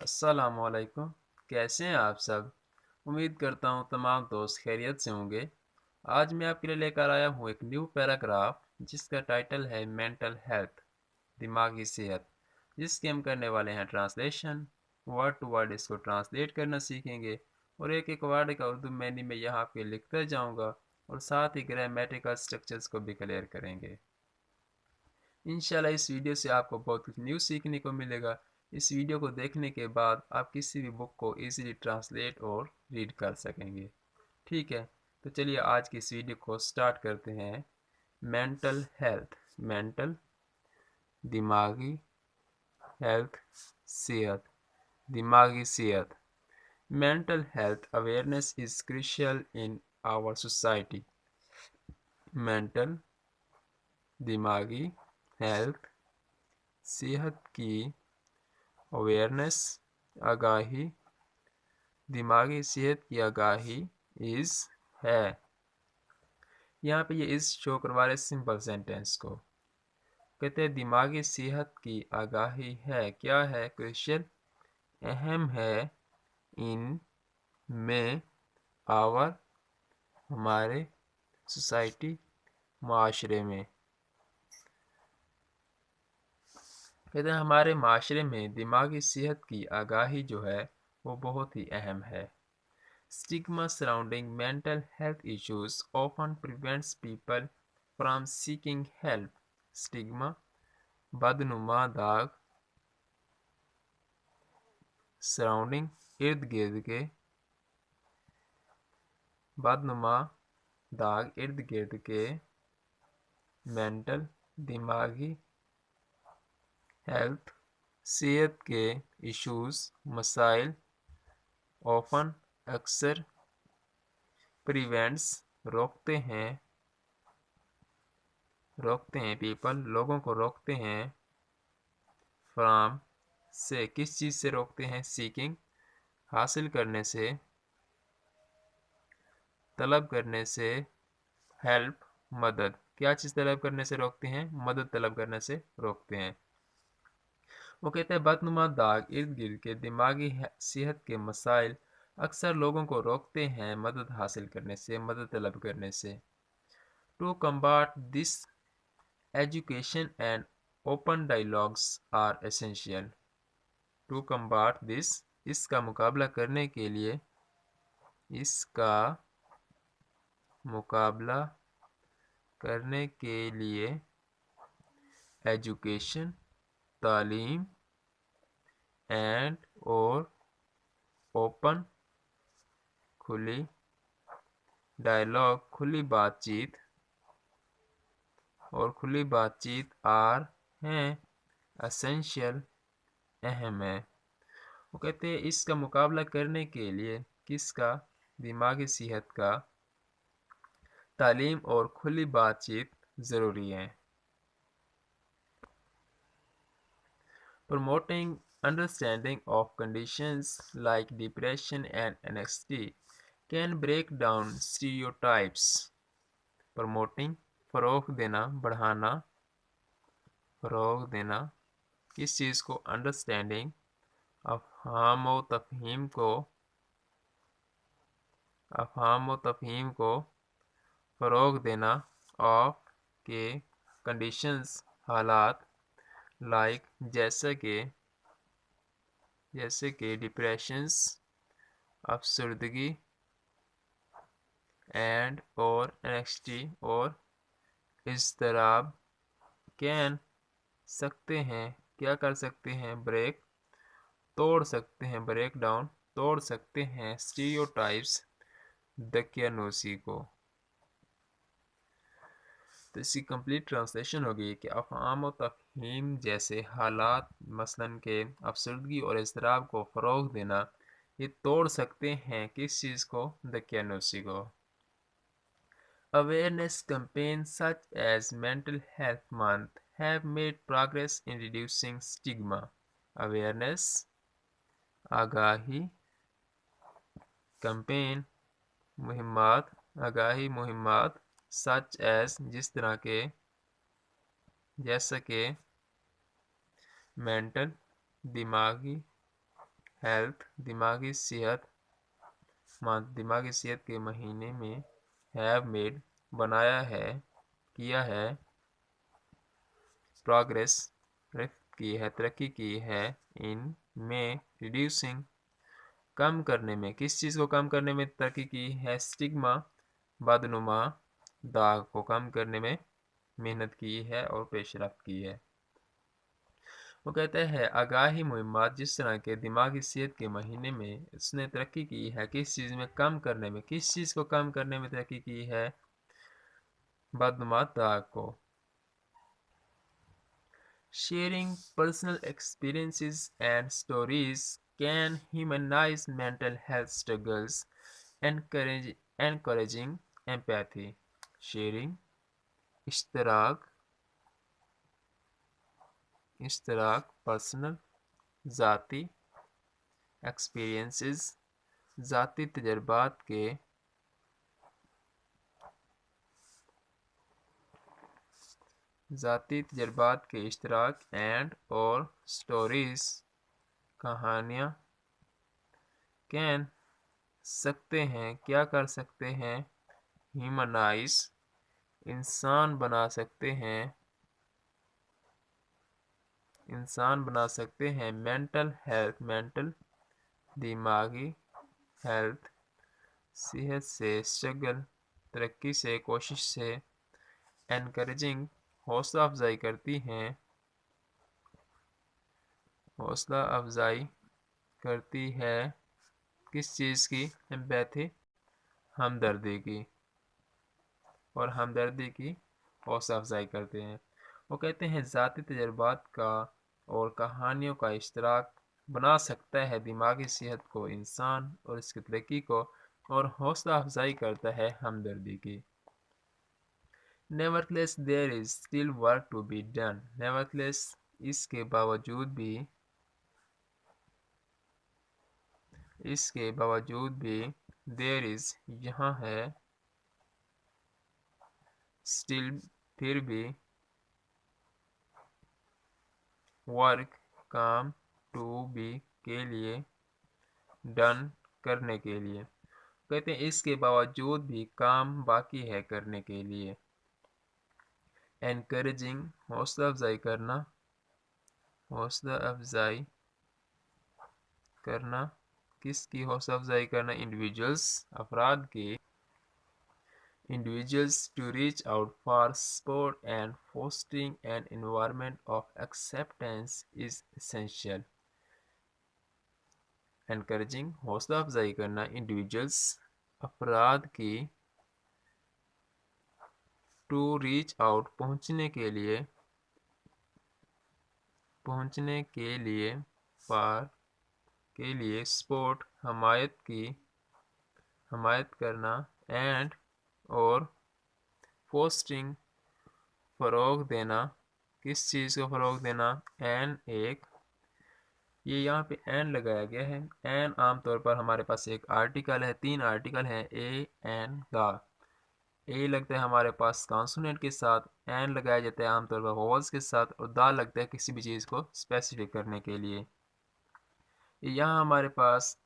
अस्सलाम वालेकुम। कैसे हैं आप सब? उम्मीद करता हूँ तमाम दोस्त खैरियत से होंगे। आज मैं आपके लिए लेकर आया हूँ एक न्यू पैराग्राफ जिसका टाइटल है मेंटल हेल्थ, दिमागी सेहत, जिसके हम करने वाले हैं ट्रांसलेशन। वर्ड टू वर्ड इसको ट्रांसलेट करना सीखेंगे और एक एक वर्ड का उर्दू मीनिंग में यहाँ पे लिखता जाऊँगा और साथ ही ग्रामेटिकल स्ट्रक्चर्स को भी क्लियर करेंगे। इंशाल्लाह इस वीडियो से आपको बहुत कुछ न्यू सीखने को मिलेगा। इस वीडियो को देखने के बाद आप किसी भी बुक को इजीली ट्रांसलेट और रीड कर सकेंगे। ठीक है, तो चलिए आज की इस वीडियो को स्टार्ट करते हैं। मेंटल हेल्थ, मेंटल दिमागी, हेल्थ सेहत, दिमागी सेहत। Mental health awareness is crucial in our society. Mental दिमागी हेल्थ सेहत की अवेयरनेस आगाही, दिमागी सेहत की आगाही इज़ है। यहाँ पे ये इस शो करवा रहे सिंपल सेंटेंस को। कहते हैं दिमागी सेहत की आगाही है, क्या है? क्वेश्चन, अहम है, इन में, आवर हमारे, सोसाइटी माशरे में। कहते हैं हमारे माशरे में दिमागी सेहत की आगाही जो है वो बहुत ही अहम है। Stigma surrounding mental health issues often prevents people from seeking help. Stigma, बदनुमा दाग, surrounding, इर्द गिर्द के, बदनुमा दाग इर्द गिर्द के, mental, दिमागी, health, सेहत के, issues, मसाइल, often, अक्सर, prevents, रोकते हैं people, लोगों को रोकते हैं, from, से, किस चीज़ से रोकते हैं? सीकिंग, हासिल करने से, तलब करने से, हेल्प, मदद, क्या चीज़ तलब करने से रोकते हैं? मदद तलब करने से रोकते हैं। वो कहते हैं बदनुमा दाग इर्द गिर्द के दिमागी सेहत के मसाइल अक्सर लोगों को रोकते हैं मदद हासिल करने से, मदद तलब करने से। To combat this education and open dialogues are essential. To combat this, इसका मुकाबला करने के लिए, इसका मुकाबला करने के लिए, एजुकेशन, तालीम, एंड और, ओपन, खुली, डायलॉग, खुली बातचीत, और खुली बातचीत आर हैं, एसेंशियल, अहम है। वो कहते हैं इसका मुकाबला करने के लिए, किसका? दिमागी सेहत का, तालीम और खुली बातचीत ज़रूरी है। Promoting understanding of conditions like depression and anxiety can break down stereotypes. Promoting, फ़रोग़ देना, बढ़ाना, फ़रोग़ देना, किस चीज़ को? अंडरस्टैंडिंग, अफ़हाम व तफ़हीम को, अफ़हाम व तफ़हीम को फ़रोग़ देना, ऑफ, के, कंडीशंस, हालात, लाइक, जैसे कि डिप्रेशंस, अफसरदगी, एंड और एंग्जायटी और इज़्तिराब, कैन, सकते हैं, क्या कर सकते हैं? ब्रेक, तोड़ सकते हैं, ब्रेक डाउन, तोड़ सकते हैं, स्टीरियोटाइप्स, दकियानूसी को। तो इसकी कंप्लीट ट्रांसलेशन होगी कि अफ़हाम व तफ़हीम जैसे हालात मसलन के अफसरदगी और इज़्तिराब को फ़रोग़ देना, ये तोड़ सकते हैं किस चीज़ को? दकियानूसी को। Awareness campaigns such as Mental Health Month have made progress in reducing stigma. Awareness, Agahi, campaign, मुहिम्मात, Agahi मुहिम्मात, such as, जिस तरह के, जैसा कि, mental, दिमागी, हेल्थ दिमागी सेहत के महीने में हैव मेड बनाया है, किया है, प्रोग्रेस तरक्की की है, इन में रिड्यूसिंग कम करने में, किस चीज़ को कम करने में तरक्की की है, स्टिग्मा बदनुमा दाग को कम करने में मेहनत की है और पेशरफ्त की है। वो कहते हैं आगाही मुहिम्मात जिस तरह के दिमागी सेहत के महीने में उसने तरक्की की है, किस चीज़ में कम करने में, किस चीज़ को कम करने में तरक्की की है, बदनुमा दाग को। Sharing personal experiences and stories can humanize mental health struggles, encouraging empathy. Sharing इश्तराक पर्सनल ज़ाती एक्सपीरियंसेस ज़ाती तजर्बात के इश्तराक एंड और स्टोरीज कहानियाँ कैन सकते हैं क्या कर सकते हैं ह्यूमनाइज इंसान बना सकते हैं मेंटल दिमागी हेल्थ सेहत से स्ट्रगल तरक्की से कोशिश से एनकरेजिंग हौसला अफजाई करती है किस चीज़ की एम्पैथी हमदर्दी की और हमदर्दी की हौसला अफजाई करते हैं। वो कहते हैं ज़ाती तजर्बात का और कहानियों का इश्तराक बना सकता है दिमागी सेहत को इंसान और इसकी तरक्की को और हौसला अफजाई करता है हमदर्दी की। Nevertheless, there is still work to be done. Nevertheless, इसके बावजूद भी there is यहाँ है still फिर भी work काम to be के लिए done करने के लिए। कहते हैं इसके बावजूद भी काम बाकी है करने के लिए। encouraging हौसला अफजाई करना किसकी हौसला अफजाई करना अफराद की individuals to reach out for support and fostering an environment of acceptance is essential. encouraging हौसला अफजाई करना individuals अफराद की to reach out पहुंचने के लिए for के लिए सपोर्ट हमायत करना एंड और फोस्टिंग फ़रोग देना किस चीज़ को फ़रोग देना ये यहाँ पे एन लगाया गया है। एन आमतौर पर हमारे पास एक आर्टिकल है, 3 आर्टिकल हैं ए एन द। ए लगता है हमारे पास कॉन्सोनेंट के साथ, एन लगाया जाता है आमतौर पर वोवल्स के साथ और द लगता है किसी भी चीज़ को स्पेसिफिक करने के लिए। यहाँ हमारे पास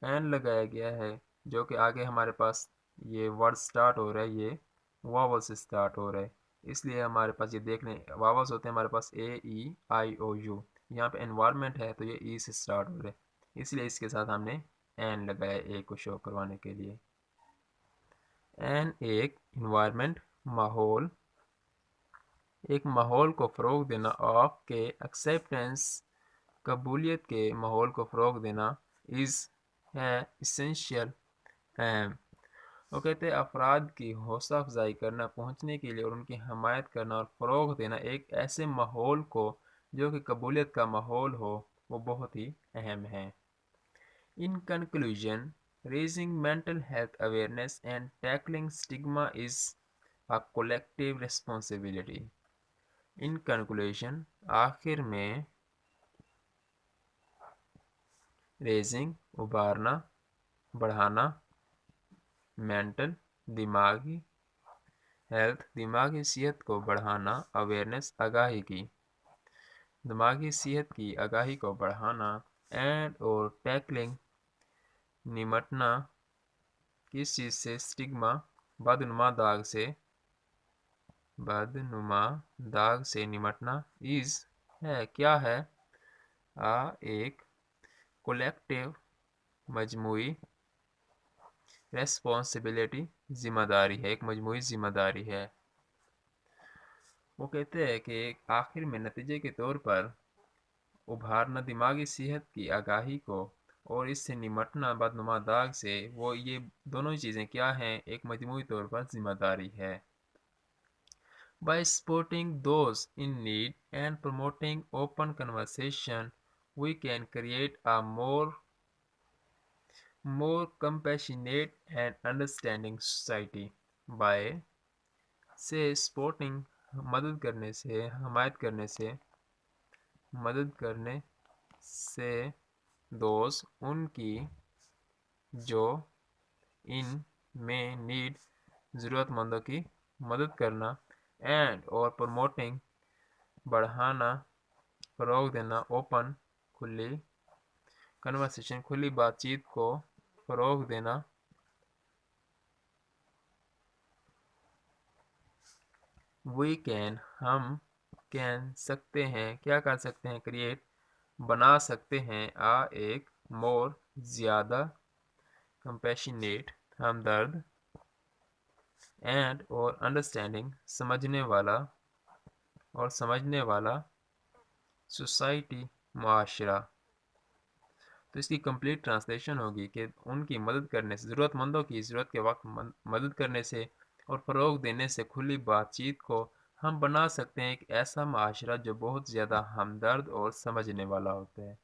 एन लगाया गया है जो कि आगे हमारे पास ये वर्ड स्टार्ट हो रहा है, ये वावल से स्टार्ट हो रहा है, इसलिए हमारे पास ये देखने वावल्स होते हैं हमारे पास ए ई आई ओ यू। यहाँ पे एनवायरनमेंट है तो ये ई से स्टार्ट हो रहा है, इसलिए इसके साथ हमने एन लगाया ए को शो करवाने के लिए। एन एक इन्वायरमेंट एक माहौल को फ़रोग देना ऑफ के एक्सेप्टेंस कबूलियत के माहौल को फ़रोग देना है इसेंशियल अहम। वो कहते हैं अफराद की हौसला अफजाई करना पहुँचने के लिए और उनकी हमायत करना और फ़रोग देना एक ऐसे माहौल को जो कि कबूलियत का माहौल हो वो बहुत ही अहम है। In conclusion raising mental health awareness and tackling stigma is a collective responsibility. In conclusion आखिर में रेजिंग उभारना बढ़ाना मेंटल दिमागी हेल्थ दिमागी सेहत को बढ़ाना अवेयरनेस आगाही की दिमागी सेहत की आगाही को बढ़ाना اینڈ اور ٹیکلنگ نمٹنا کس چیز سے؟ اسٹگما بدنما داغ سے نمٹنا از ہے کیا ہے؟ ایک کولیکٹیو مجموعی ریسپانسبلٹی ذمہ داری ہے، ایک مجموعی ذمہ داری ہے۔ وہ کہتے ہیں کہ آخر میں نتیجے کے طور پر ابھارنا دماغی صحت کی آگاہی کو اور اس سے نمٹنا بدنما داغ سے، وہ یہ دونوں چیزیں کیا ہیں؟ ایک مجموعی طور پر ذمہ داری ہے۔ By supporting those in need and promoting open conversation, we can create a more compassionate and understanding society. By سے supporting مدد کرنے سے دوست ان کی جو ان میں نیڈ ضرورت مندوں کی مدد کرنا، اینڈ اور پروموٹنگ بڑھانا فروغ دینا، اوپن کھلی کنورسیشن کھلی بات چیت کو فروغ دینا، وی کین ہم کین سکتے ہیں کیا کر سکتے ہیں؟ کریٹ بنا سکتے ہیں ایک مور زیادہ کمپیشنیٹ ہمدرد، اینڈ اور انڈرسٹینڈنگ سمجھنے والا سوسائٹی معاشرہ۔ تو اس کی کمپلیٹ ٹرانسلیشن ہوگی کہ ان کی مدد کرنے سے، ضرورت مندوں کی ضرورت کے وقت مدد کرنے سے اور فروغ دینے سے کھلی بات چیت کو ہم بنا سکتے ہیں ایک ایسا معاشرہ جو بہت زیادہ ہمدرد اور سمجھنے والا ہوتا ہے۔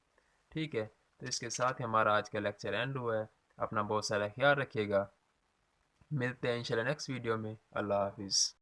ٹھیک ہے، تو اس کے ساتھ ہمارا آج کا لیکچر اینڈ ہوا ہے۔ اپنا بہت سارا خیال رکھیے گا، ملتے ہیں انشاءاللہ نیکسٹ ویڈیو میں۔ اللہ حافظ۔